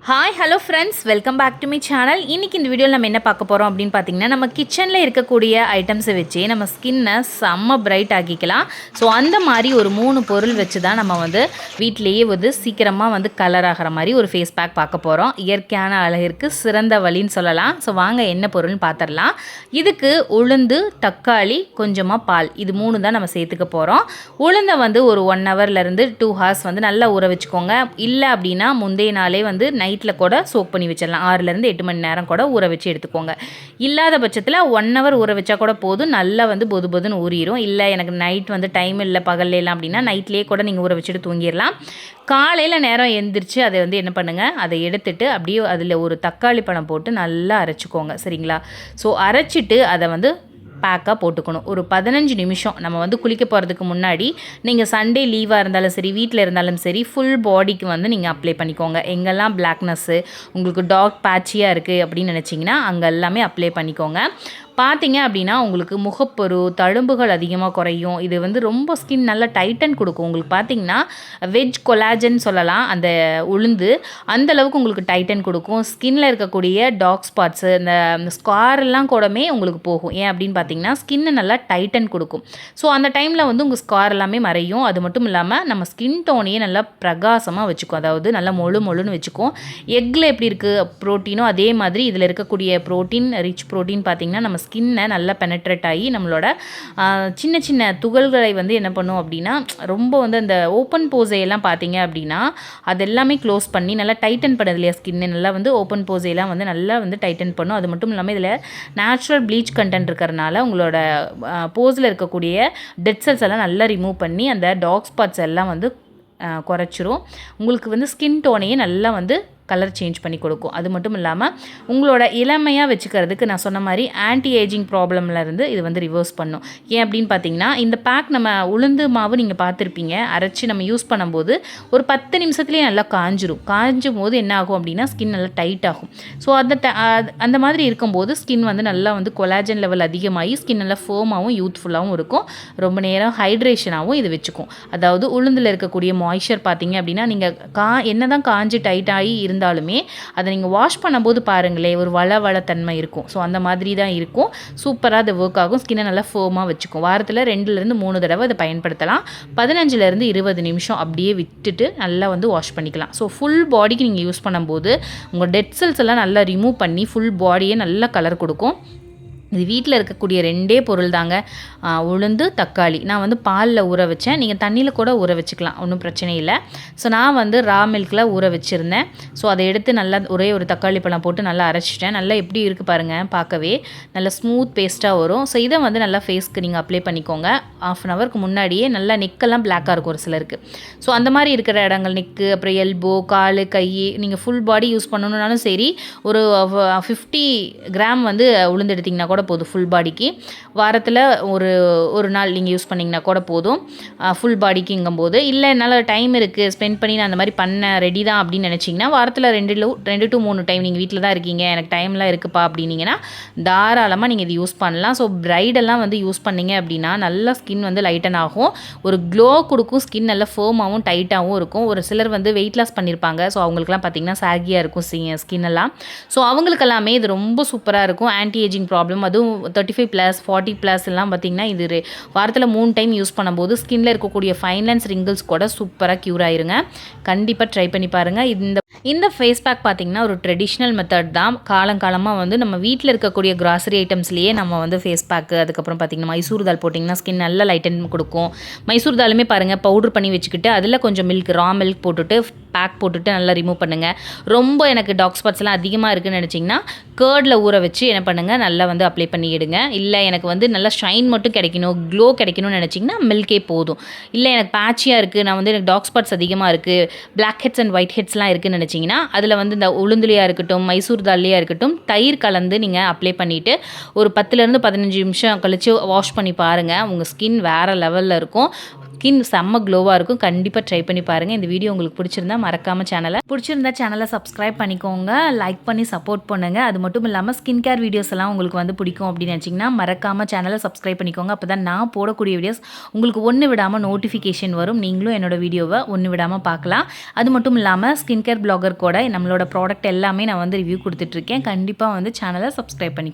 Hi hello friends, welcome back to my channel. இன்றைக்கி இந்த வீடியோவில் நம்ம என்ன பார்க்க போகிறோம் அப்படின்னு பார்த்தீங்கன்னா, நம்ம கிச்சனில் இருக்கக்கூடிய ஐட்டம்ஸை வச்சு நம்ம ஸ்கின்னை செம்ம பிரைட் ஆக்கிக்கலாம். ஸோ அந்த மாதிரி ஒரு 3 பொருள் வச்சு தான் நம்ம வீட்டிலேயே சீக்கிரமாக கலர் ஆகிற மாதிரி ஒரு ஃபேஸ் பேக் பார்க்க போகிறோம். இயற்கையான அழகிற்கு சிறந்த வழின்னு சொல்லலாம். ஸோ வாங்க என்ன பொருள்னு பார்த்துடலாம். இதுக்கு உளுந்து, தக்காளி, கொஞ்சமாக பால், இது 3 தான் நம்ம சேர்த்துக்க போகிறோம். உளுந்தை ஒரு 1 ஹவர்லேருந்து 2 ஹவர்ஸ் நல்லா ஊற வச்சுக்கோங்க. இல்லை அப்படின்னா முந்தைய நாளே நைட்டில் கூட சோக் பண்ணி வச்சிடலாம். 6லேருந்து 8 மணி நேரம் கூட ஊற வச்சு எடுத்துக்கோங்க. இல்லாத பட்சத்தில் 1 ஹவர் ஊற வச்சா கூட போதும், நல்லா பொது பொதுன்னு ஊறிடும். இல்லை எனக்கு நைட் டைம் இல்லை பகல்லாம் அப்படின்னா நைட்லேயே கூட நீங்கள் ஊற வச்சுட்டு தூங்கிடலாம். காலையில் நேரம் எந்திரிச்சு அதை என்ன பண்ணுங்கள், அதை எடுத்துட்டு அப்படியே அதில் ஒரு தக்காளி பழம் போட்டு நல்லா அரைச்சிக்கோங்க. சரிங்களா? ஸோ அரைச்சிட்டு அதை பேக்காக போட்டுக்கணும். ஒரு 15 நிமிஷம் நம்ம குளிக்க போகிறதுக்கு முன்னாடி நீங்கள் சண்டே லீவாக இருந்தாலும் சரி, வீட்டில் இருந்தாலும் சரி, ஃபுல் பாடிக்கு நீங்கள் அப்ளை பண்ணிக்கோங்க. எங்கெல்லாம் பிளாக்னஸ்ஸு உங்களுக்கு டார்க் பேட்சியாக இருக்குது அப்படின்னு நினச்சிங்கன்னா அங்கே எல்லாமே அப்ளை பண்ணிக்கோங்க. பார்த்தீங்க அப்படின்னா உங்களுக்கு முகப்பொரு, தழும்புகள் அதிகமாக குறையும். இது ரொம்ப ஸ்கின் நல்லா டைட்டன் கொடுக்கும். உங்களுக்கு பார்த்தீங்கன்னா வெஜ் கொலாஜன் சொல்லலாம். அந்த உளுந்து அந்தளவுக்கு உங்களுக்கு டைட்டன் கொடுக்கும். ஸ்கின்னில் இருக்கக்கூடிய டார்க் ஸ்பாட்ஸு, இந்த ஸ்காரெல்லாம் கூடமே உங்களுக்கு போகும். ஏன் அப்படின்னு பார்த்தீங்கன்னா ஸ்கின்னு நல்லா டைட்டன் கொடுக்கும். ஸோ அந்த டைமில் உங்கள் ஸ்கார் எல்லாமே மறையும். அது மட்டும் இல்லாமல் நம்ம ஸ்கின் டோனையே நல்லா பிரகாசமாக வச்சுக்கும். அதாவது நல்லா மொழுன்னு வச்சுக்கும். எக்கில் எப்படி இருக்குது ப்ரோட்டீனோ அதே மாதிரி இதில் இருக்கக்கூடிய ப்ரோட்டீன், ரிச் ப்ரோட்டீன் பார்த்திங்கன்னா நம்ம ஸ்கின்னை நல்லா பெனட்ரேட் ஆகி நம்மளோட சின்ன சின்ன துகள்களை என்ன பண்ணும் அப்படின்னா ரொம்ப அந்த ஓப்பன் போஸையெல்லாம் பார்த்தீங்க அப்படின்னா அது எல்லாமே க்ளோஸ் பண்ணி நல்லா டைட்டன் பண்ணுது இல்லையா ஸ்கின்னு. நல்லா ஓப்பன் போஸையெல்லாம் நல்லா டைட்டன் பண்ணும். அது மட்டும் இல்லாமல் இதில் நேச்சுரல் ப்ளீச் கண்டென்ட் இருக்கிறனால உங்களோட போஸில் இருக்கக்கூடிய டெட் செல்ஸ் எல்லாம் நல்லா ரிமூவ் பண்ணி அந்த டார்க் ஸ்பாட்ஸ் எல்லாம் குறைச்சிரும். உங்களுக்கு ஸ்கின் டோனையே நல்லா கலர் சேஞ்ச் பண்ணி கொடுக்கும். அது மட்டும் இல்லாமல் உங்களோட இளமையாக வச்சுக்கிறதுக்கு நான் சொன்ன மாதிரி ஆன்டி ஏஜிங் ப்ராப்ளம்லேருந்து இது ரிவர்ஸ் பண்ணும். ஏன் அப்படின்னு பார்த்தீங்கன்னா இந்த பேக் நம்ம உளுந்து மாவு நீங்கள் பார்த்துருப்பீங்க, அரைச்சி நம்ம யூஸ் பண்ணும்போது ஒரு 10 நிமிஷத்துலேயே நல்லா காஞ்சும் போது என்ன ஆகும் அப்படின்னா ஸ்கின் நல்லா டைட் ஆகும். ஸோ அந்த மாதிரி இருக்கும்போது ஸ்கின் நல்லா கொலாஜன் லெவல் அதிகமாகி ஸ்கின் நல்லா ஃபோமாகவும் யூத்ஃபுல்லாகவும் இருக்கும். ரொம்ப நேரம் ஹைட்ரேஷனாகவும் இது வச்சுக்கும். அதாவது உளுந்தில் இருக்கக்கூடிய மாய்ஸ்சர் பார்த்தீங்க அப்படின்னா நீங்கள் என்ன தான் காஞ்சி டைட் ஆகி இருந்தாலுமே அதை நீங்கள் வாஷ் பண்ணும்போது பாருங்களேன் ஒரு வளத்தன்மை இருக்கும். ஸோ அந்த மாதிரி தான் இருக்கும். சூப்பராக அது ஒர்க் ஆகும். ஸ்கின்னை நல்லா ஃபோமாக வச்சுக்கும். வாரத்தில் 2லேருந்து 3 தடவை அதை பயன்படுத்தலாம். 15லேருந்து 20 நிமிஷம் அப்படியே விட்டுட்டு நல்லா வாஷ் பண்ணிக்கலாம். ஸோ ஃபுல் பாடிக்கு நீங்கள் யூஸ் பண்ணும்போது உங்கள் டெட் செல்ஸ் எல்லாம் நல்லா ரிமூவ் பண்ணி ஃபுல் பாடியே நல்லா கலர் கொடுக்கும். இது வீட்டில் இருக்கக்கூடிய 2 பொருள் தாங்க, உளுந்து, தக்காளி. நான் பாலில் ஊற வச்சேன். நீங்கள் தண்ணியில் கூட ஊற வச்சுக்கலாம், ஒன்றும் பிரச்சனை இல்லை. ஸோ நான் ரா மில்கில் ஊற வச்சுருந்தேன். ஸோ அதை எடுத்து நல்லா ஒரே ஒரு தக்காளி பழம் போட்டு நல்லா அரைச்சிட்டேன். நல்லா எப்படி இருக்குது பாருங்கள், பார்க்கவே நல்லா ஸ்மூத் பேஸ்ட்டாக வரும். ஸோ இதை நல்லா ஃபேஸ்க்கு நீங்கள் அப்ளை பண்ணிக்கோங்க. 1/2 ஹவருக்கு முன்னாடியே நல்லா நெக்கெல்லாம் பிளாக்காக இருக்கும் ஒரு சிலருக்கு. ஸோ அந்த மாதிரி இருக்கிற இடங்கள் நெக்கு, அப்புறம் எல்போ, கால், கை, நீங்கள் ஃபுல் பாடி யூஸ் பண்ணணுன்னாலும் சரி ஒரு 50 கிராம் உளுந்து எடுத்திங்கன்னா கூட போதும். ஃபுல் பாடிக்கு வாரத்தில் ஒரு நாள் நீங்கள் யூஸ் பண்ணிங்கன்னா கூட போதும் ஃபுல் பாடிக்குங்கும்போது. இல்லை என்னால் டைம் இருக்குது ஸ்பெண்ட் பண்ணி நான் அந்த மாதிரி பண்ண ரெடி தான் அப்படின்னு நினச்சிங்கன்னா வாரத்தில் 2 to 3 டைம் நீங்கள் வீட்டில் தான் இருக்கீங்க, எனக்கு டைம்லாம் இருக்குப்பா அப்படின்னீங்கன்னா தாராளமாக நீங்கள் இது யூஸ் பண்ணலாம். ஸோ பிரைடெல்லாம் யூஸ் பண்ணிங்க அப்படின்னா நல்லா ஸ்கின் லைட்டன் ஆகும், ஒரு க்ளோ கொடுக்கும். ஸ்கின் நல்லா ஃபேர்மாகவும் டைட்டாகவும் இருக்கும். ஒரு சிலர் வெயிட் லாஸ் பண்ணியிருப்பாங்க. ஸோ அவங்களுக்குலாம் பார்த்திங்கன்னா சாகியாக இருக்கும் ஸ்கின் எல்லாம். ஸோ அவங்களுக்கெல்லாமே இது ரொம்ப சூப்பராக இருக்கும். ஆன்டி ஏஜிங் ப்ராப்ளம், அதுவும் 35+, 40+ எல்லாம் பார்த்திங்கன்னா இது வாரத்தில் 3 டைம் யூஸ் பண்ணும்போது ஸ்கின்னில் இருக்கக்கூடிய ஃபைன் லைன்ஸ், ரிங்கிள்ஸ் கூட சூப்பராக க்யூர் ஆயிருங்க. கண்டிப்பாக ட்ரை பண்ணி பாருங்கள். இந்த ஃபேஸ் பேக் பார்த்திங்கன்னா ஒரு ட்ரெடிஷ்னல் மெத்தட் தான். காலங்காலமாக நம்ம வீட்டில் இருக்கக்கூடிய கிராசரி ஐட்டம்ஸ்லேயே நம்ம ஃபேஸ் பேக்கு, அதுக்கப்புறம் பார்த்திங்கன்னா மைசூர் தால் போட்டிங்கன்னா ஸ்கின் நல்லா லைட்டன் கொடுக்கும். மைசூர் தாலுமே பாருங்கள் பவுடர் பண்ணி வச்சுக்கிட்டு அதில் கொஞ்சம் ரா மில்க் போட்டுட்டு பேக் போட்டுட்டு நல்லா ரிமூவ் பண்ணுங்கள். ரொம்ப எனக்கு டார்க் ஸ்பாட்ஸ்லாம் அதிகமாக இருக்குதுன்னு நினச்சிங்கன்னா கேர்டில் ஊற வச்சு என்ன பண்ணுங்கள் நல்லா அப்ளை பண்ணி எடுங்க. இல்லை எனக்கு நல்லா ஷைன் மட்டும் கிடைக்கணும், க்ளோ கிடைக்கணும்னு நினச்சிங்கன்னா மில்கே போதும். இல்லை எனக்கு பேட்சியாக இருக்குது, நான் எனக்கு டார்க் ஸ்பாட்ஸ் அதிகமாக இருக்குது, பிளாக் ஹெட்ஸ் அண்ட் ஒயிட் ஹெட்ஸ்லாம் இருக்குதுன்னு நினச்சிங்கன்னா அதில் இந்த உளுந்துலையாக இருக்கட்டும், மைசூர் தால்லையாக இருக்கட்டும், தயிர் கலந்து நீங்கள் அப்ளை பண்ணிவிட்டு ஒரு 10லேருந்து 15 நிமிஷம் கழித்து வாஷ் பண்ணி பாருங்கள். உங்கள் ஸ்கின் வேறு லெவலில் இருக்கும். ஸ்கின் செம்ம க்ளோவாக இருக்கும். கண்டிப்பாக ட்ரை பண்ணி பாருங்கள். இந்த வீடியோ உங்களுக்கு பிடிச்சிருந்தா மறக்காமல் சேனலை சப்ஸ்கிரைப் பண்ணிக்கோங்க, லைக் பண்ணி சப்போர்ட் பண்ணுங்கள். அது மட்டும் இல்லாமல் ஸ்கின் கேர் வீடியோஸ் எல்லாம் உங்களுக்கு வந்து பிடிக்கும் அப்படின்னு நினச்சிங்கன்னா மறக்காமல் சேனலை சப்ஸ்கிரைப் பண்ணிக்கோங்க. அப்போ தான் நான் போடக்கூடிய வீடியோஸ் உங்களுக்கு ஒன்று விடாமல் நோட்டிஃபிகேஷன் வரும். நீங்களும் என்னோட வீடியோவை ஒன்று விடாமல் பார்க்கலாம். அது மட்டும் இல்லாமல் ஸ்கின் கேர் பிளாகர் கூட நம்மளோட ப்ராடக்ட் எல்லாமே நான் வந்து ரிவ்யூ கொடுத்துட்ருக்கேன். கண்டிப்பாக வந்து சேனலை சப்ஸ்கிரைப் பண்ணிக்கோங்க.